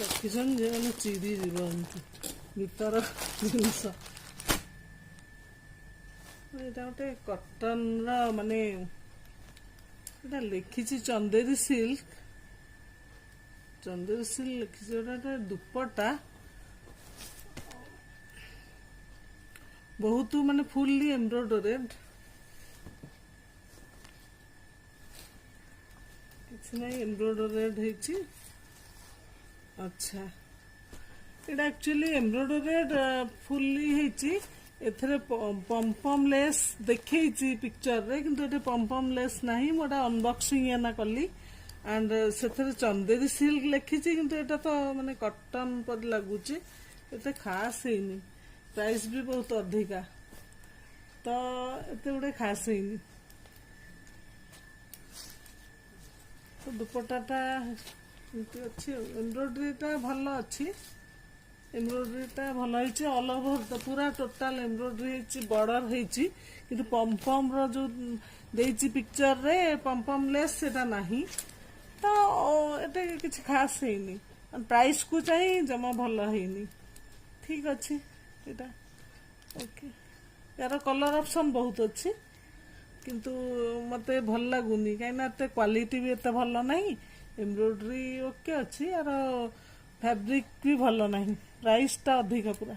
ରଖିଛନ୍ ଯେ ମାନେ ଚିରି ଯିବ ଏମିତି ଭିତର ଜିନିଷ। ଏଇଟା ଗୋଟେ କଟନର ମାନେ ଏଇଟା ଲେଖିଛି ଚନ୍ଦେରୀ ସିଲ୍କ ଲେଖିଛି। ଗୋଟେ ଦୁପଟା ବହୁତ ମାନେ ଫୁଲି ଏମ୍ବ୍ରୋଡରେଡ୍, କିଛି ନାହିଁ ଏମ୍ବ୍ରୋଡରେଡ୍ ହେଇଛି। ଆଚ୍ଛା ଏଇଟା ଆକ୍ଚୁଆଲି ଏମ୍ବ୍ରୋଡରେଡ୍ ଫୁଲି ହେଇଛି। ଏଥିରେ ପମ୍ପମ୍ ଲେସ୍ ଦେଖେଇଛି ପିକ୍ଚରରେ, କିନ୍ତୁ ଏଠି ପମ୍ପମ୍ ଲେସ୍ ନାହିଁ। ମୁଁ ଏଟା ଅନବକ୍ସିଂ ଏନା କଲି ଆଣ୍ଡ ସେଥିରେ ଚନ୍ଦେରୀ ସିଲ୍କ ଲେଖିଛି, କିନ୍ତୁ ଏଟା ତ ମାନେ କଟନ ପରି ଲାଗୁଛି, ଏତେ ଖାସ୍ ହେଇନି। ପ୍ରାଇସ୍ ବି ବହୁତ ଅଧିକା, ତ ଏତେ ଗୋଟେ ଖାସ୍ ହେଇନି। ତ ଦୁପଟାଟା ଏମିତି ଅଛି ଆଉ। ଏମ୍ବ୍ରୋଡ୍ରିଟା ଭଲ ଅଛି, ଏମ୍ବ୍ରୋଡ୍ରିଟା ଭଲ ହେଇଛି। ଅଲ୍ ଓଭର ପୁରା ଟୋଟାଲ ଏମ୍ବ୍ରୋଡ୍ରି ହେଇଛି, ବର୍ଡର ହେଇଛି, କିନ୍ତୁ ପମ୍ପମ୍ର ଯୋଉ ଦେଇଛି ପିକ୍ଚରରେ ପମ୍ପମ୍ ଲେସ୍ ସେଟା ନାହିଁ। ତ ଏତେ କିଛି ଖାସ୍ ହେଇନି। ପ୍ରାଇସ୍କୁ ଚାହିଁ ଜମା ଭଲ ହେଇନି। ଠିକ୍ ଅଛି ଏଇଟା ଓକେ। ୟାର କଲର୍ ଅପସନ୍ ବହୁତ ଅଛି, କିନ୍ତୁ ମତେ ଭଲ ଲାଗୁନି, କାହିଁକିନା ଏତେ କ୍ୱାଲିଟି ବି ଏତେ ଭଲ ନାହିଁ। ଏମ୍ବ୍ରୋଡ୍ରି ଓକେ ଅଛି, ୟାର ଫ୍ୟାବ୍ରିକ୍ ବି ଭଲ ନାହିଁ। ପ୍ରାଇସ୍ଟା ଅଧିକ ପୁରା।